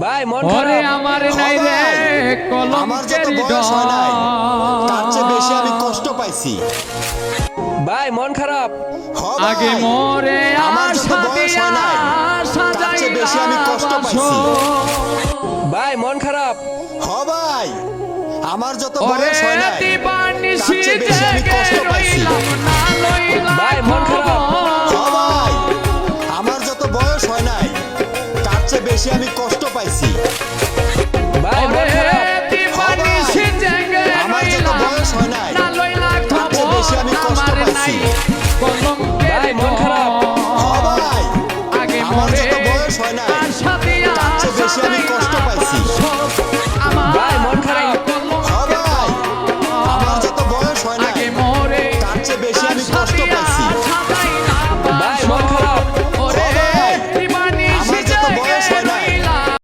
ভাই মন ওরে খারাপ। আমার নাই রে আমার যত কলঙ্কের বয়স হয় নাই তার চেয়ে বেশি আমি ডর। কষ্ট পাইছি। ভাই মন খারাপ। হ ভাই, আগে মোরে আমার যত আশা বয়স দিয়া হয় নাই তার চেয়ে বেশি আমি কষ্ট পাইছি। ভাই মন খারাপ। হ ভাই, আমার যত ওরে বয়স হয় নাই দিবানিশি তার চেয়ে বেশি আমি জেগে কষ্ট পাইছি। রইলাম না লইলা ভাই মন খারাপ। হ ভাই, আমার যত বয়স হয় নাই তার চেয়ে বেশি আমি কষ্ট পাইছি। ভাই মন ওরে